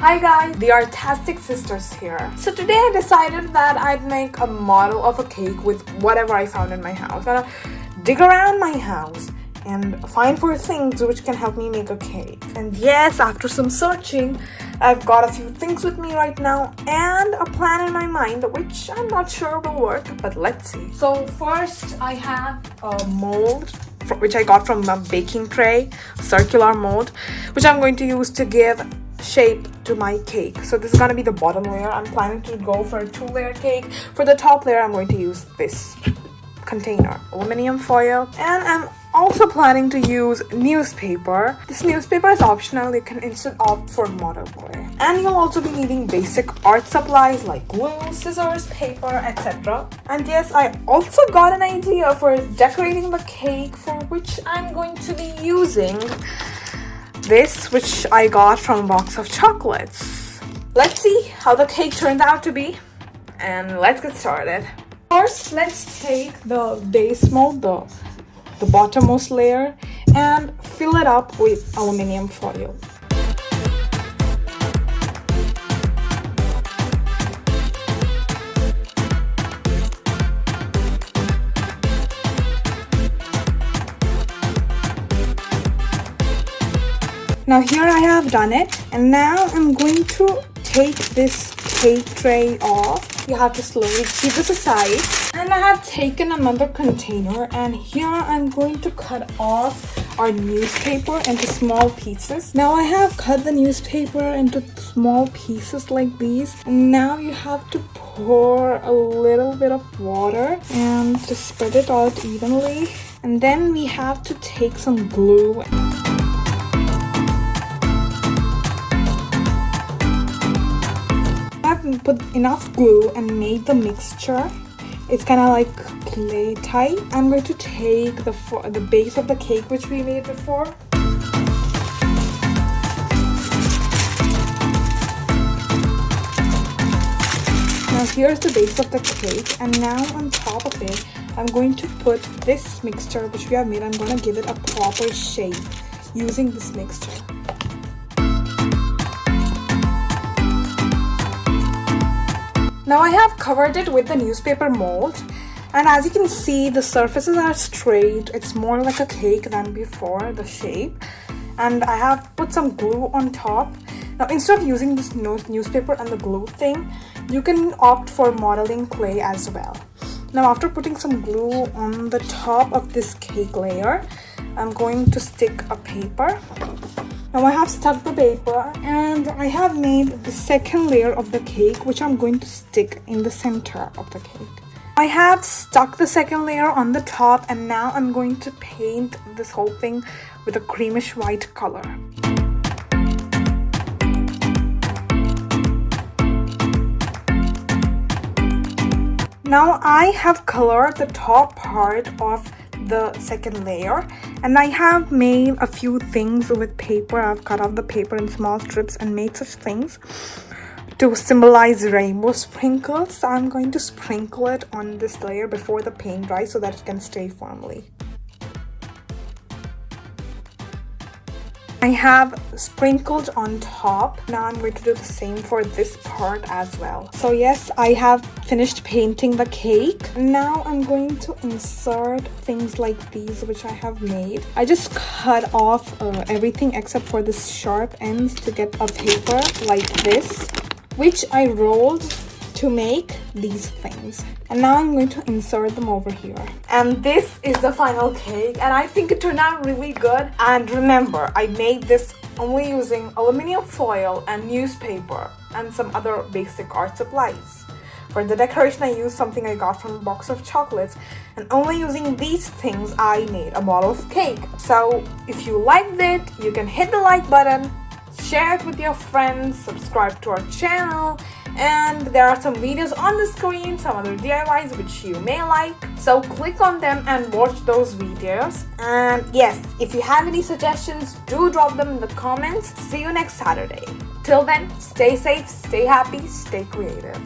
Hi guys, the Art-tastic sisters here. So today I decided that I'd make a model of a cake with whatever I found in my house. I'm gonna dig around my house and find for things which can help me make a cake. And yes, after some searching, I've got a few things with me right now and a plan in my mind which I'm not sure will work, but let's see. So first I have a mold which I got from a baking tray, circular mold, which I'm going to use to give shape to my cake. So this is going to be the bottom layer. I'm planning to go for a 2-layer cake. For the top layer, I'm going to use this container, aluminium foil, and I'm also planning to use newspaper. This newspaper is optional. You can instead opt for model clay. And you'll also be needing basic art supplies like glue, scissors, paper, etc. And yes, I also got an idea for decorating the cake, for which I'm going to be using this, which I got from a box of chocolates. Let's see how the cake turned out to be, and let's get started. First, let's take the base mold, the bottommost layer, and fill it up with aluminium foil. Now here I have done it, and now I'm going to take this cake tray off. You have to slowly keep this aside. And I have taken another container, and here I'm going to cut off our newspaper into small pieces. Now I have cut the newspaper into small pieces like these, and now you have to pour a little bit of water and to spread it out evenly. And then we have to take some glue. I've put enough glue and made the mixture. It's kind of like clay type. I'm going to take the base of the cake which we made before. Now here's the base of the cake, and now on top of it I'm going to put this mixture which we have made. I'm going to give it a proper shape using this mixture. Now I have covered it with the newspaper mold, and as you can see, the surfaces are straight. It's more like a cake than before, the shape. And I have put some glue on top. Now instead of using this newspaper and the glue thing, you can opt for modeling clay as well. Now after putting some glue on the top of this cake layer, I'm going to stick a paper. Now I have stuck the paper, and I have made the second layer of the cake, which I'm going to stick in the center of the cake. I have stuck the second layer on the top, and now I'm going to paint this whole thing with a creamish white color. Now I have colored the top part of the second layer, and I have made a few things with paper. I've cut off the paper in small strips and made such things to symbolize rainbow sprinkles. So I'm going to sprinkle it on this layer before the paint dries so that it can stay firmly. I have sprinkled on top. Now I'm going to do the same for this part as well. So yes, I have finished painting the cake. Now I'm going to insert things like these which I have made. I just cut off everything except for the sharp ends to get a paper like this, which I rolled to make these things. And now I'm going to insert them over here. And this is the final cake, and I think it turned out really good. And remember, I made this only using aluminium foil and newspaper and some other basic art supplies. For the decoration, I used something I got from a box of chocolates, and only using these things I made a model of cake. So if you liked it, you can hit the like button, share it with your friends, subscribe to our channel, and there are some videos on the screen, some other DIYs which you may like. So click on them and watch those videos. And yes, if you have any suggestions, do drop them in the comments. See you next Saturday. Till then, stay safe, stay happy, stay creative.